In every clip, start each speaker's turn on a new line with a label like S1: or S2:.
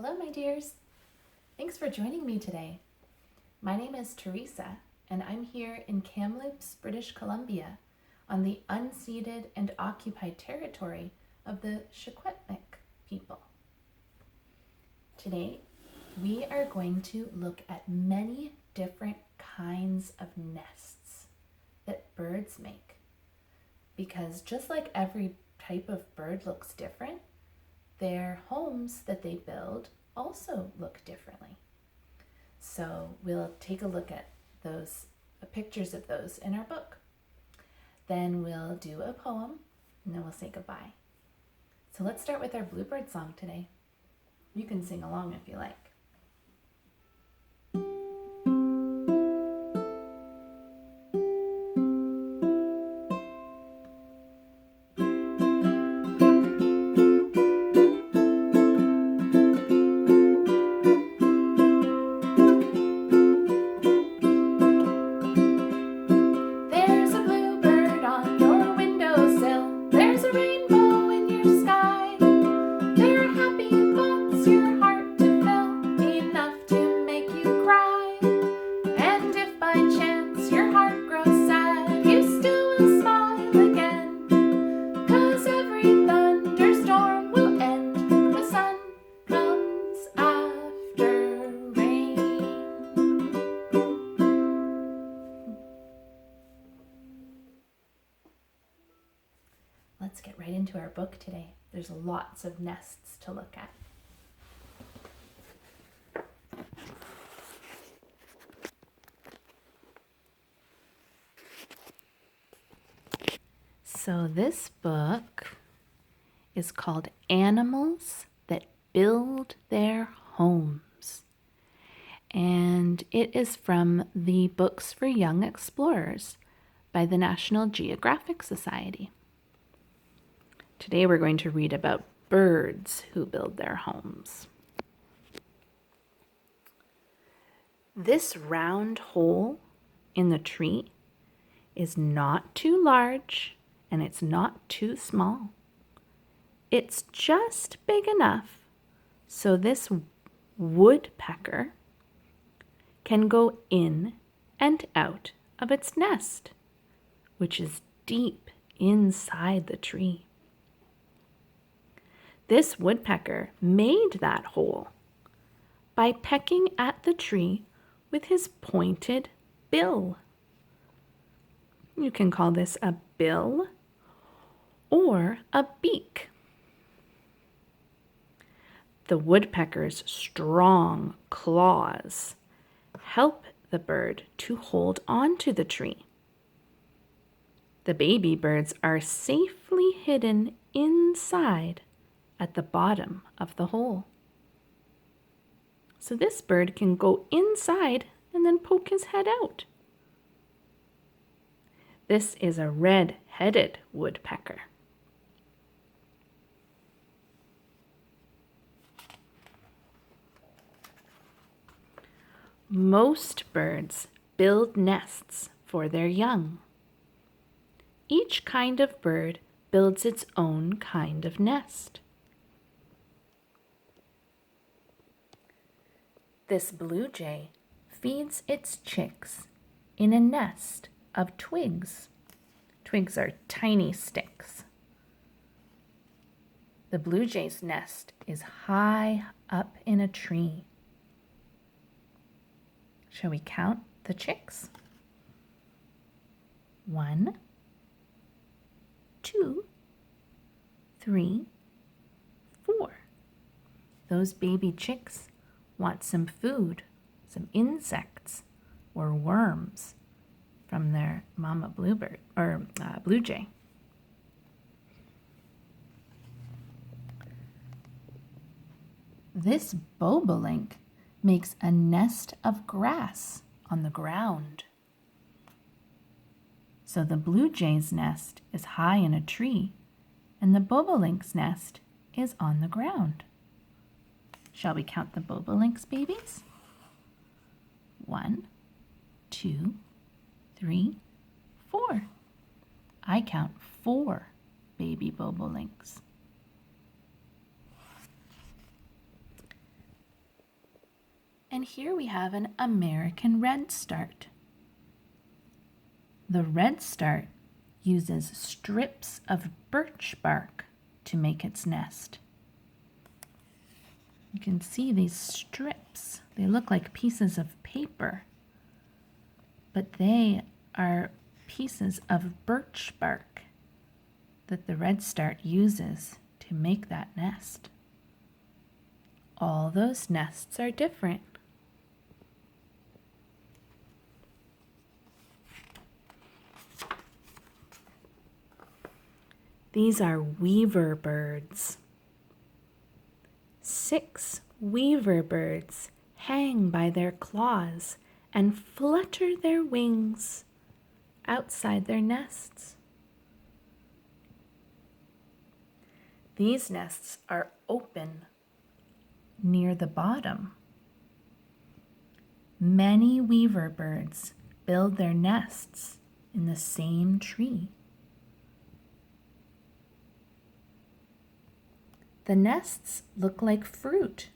S1: Hello, my dears. Thanks for joining me today. My name is Teresa, and I'm here in Kamloops, British Columbia, on the unceded and occupied territory of the Secwepemc people. Today, we are going to look at many different kinds of nests that birds make. Because just like every type of bird looks different, their homes that they build also look differently. So we'll take a look at those pictures of those in our book. Then we'll do a poem, and then we'll say goodbye. So let's start with our Bluebird song today. You can sing along if you like. Let's get right into our book today. There's lots of nests to look at. So this book is called Animals That Build Their Homes. And it is from the Books for Young Explorers by the National Geographic Society. Today we're going to read about birds who build their homes. This round hole in the tree is not too large and it's not too small. It's just big enough so this woodpecker can go in and out of its nest, which is deep inside the tree. This woodpecker made that hole by pecking at the tree with his pointed bill. You can call this a bill or a beak. The woodpecker's strong claws help the bird to hold on to the tree. The baby birds are safely hidden inside at the bottom of the hole. So this bird can go inside and then poke his head out. This is a red-headed woodpecker. Most birds build nests for their young. Each kind of bird builds its own kind of nest. This blue jay feeds its chicks in a nest of twigs. Twigs are tiny sticks. The blue jay's nest is high up in a tree. Shall we count the chicks? 1, 2, 3, 4. Those baby chicks want some food, some insects or worms from their mama bluebird or blue jay. This bobolink makes a nest of grass on the ground. So the blue jay's nest is high in a tree and the bobolink's nest is on the ground. Shall we count the bobolink's babies? 1, 2, 3, 4. I count 4 baby bobolinks. And here we have an American redstart. The redstart uses strips of birch bark to make its nest. You can see these strips. They look like pieces of paper, but they are pieces of birch bark that the redstart uses to make that nest. All those nests are different. These are weaver birds. 6 weaver birds hang by their claws and flutter their wings outside their nests. These nests are open near the bottom. Many weaver birds build their nests in the same tree. The nests look like fruit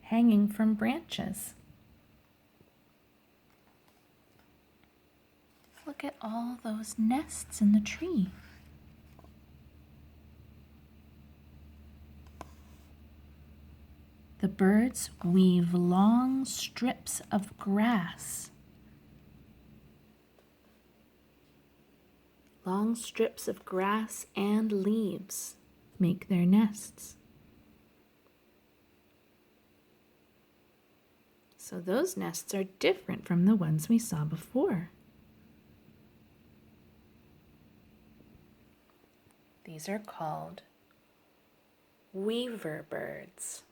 S1: hanging from branches. Look at all those nests in the tree. The birds weave long strips of grass. Long strips of grass and leaves make their nests. So those nests are different from the ones we saw before. These are called weaver birds.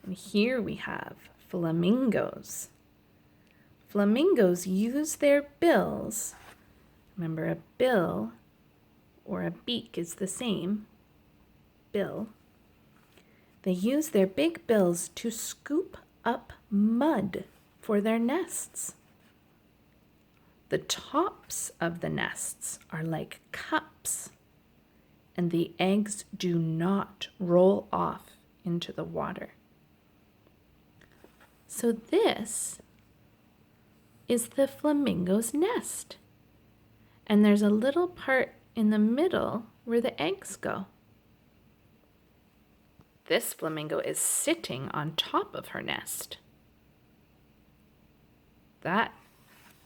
S1: And here we have flamingos. Flamingos use their bills. Remember, a bill or a beak is the same. Bill. They use their big bills to scoop up mud for their nests. The tops of the nests are like cups, and the eggs do not roll off into the water. So this is the flamingo's nest. And there's a little part in the middle where the eggs go. This flamingo is sitting on top of her nest. That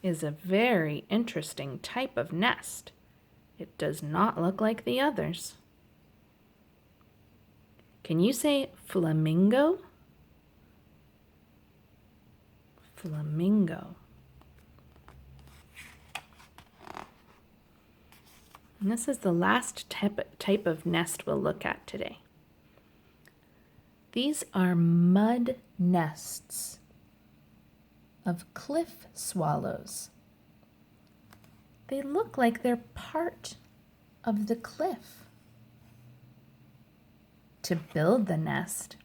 S1: is a very interesting type of nest. It does not look like the others. Can you say flamingo? Flamingo. And this is the last type of nest we'll look at today. These are mud nests of cliff swallows. They look like they're part of the cliff. To build the nest,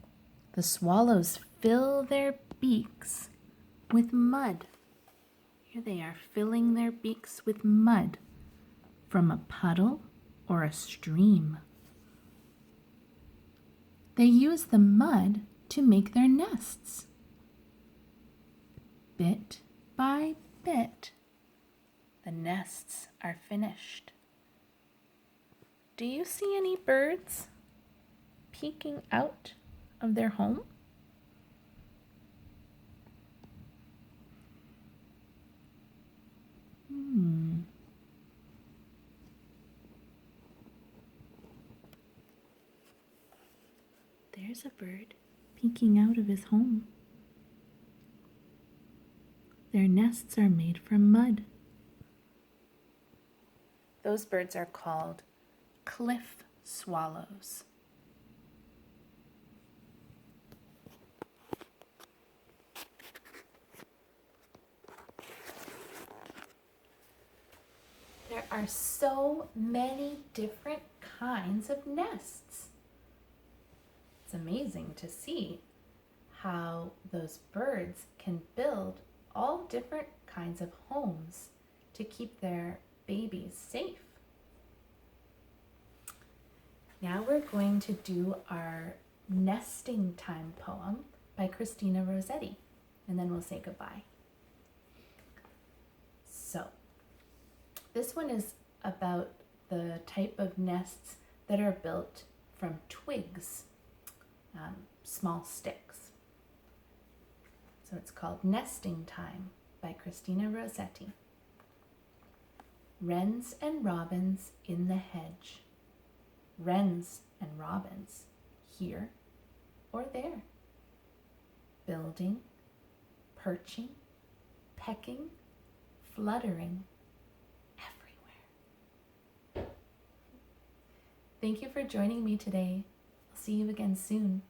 S1: the swallows fill their beaks with mud. Here they are filling their beaks with mud from a puddle or a stream. They use the mud to make their nests. Bit by bit, the nests are finished. Do you see any birds peeking out of their home? There's a bird peeking out of his home. Their nests are made from mud. Those birds are called cliff swallows. There are so many different kinds of nests. It's amazing to see how those birds can build all different kinds of homes to keep their babies safe. Now we're going to do our nesting time poem by Christina Rossetti, and then we'll say goodbye. So, this one is about the type of nests that are built from twigs, small sticks. So it's called Nesting Time by Christina Rossetti. Wrens and robins in the hedge, wrens and robins here or there, building, perching, pecking, fluttering everywhere. Thank you for joining me today. I'll see you again soon.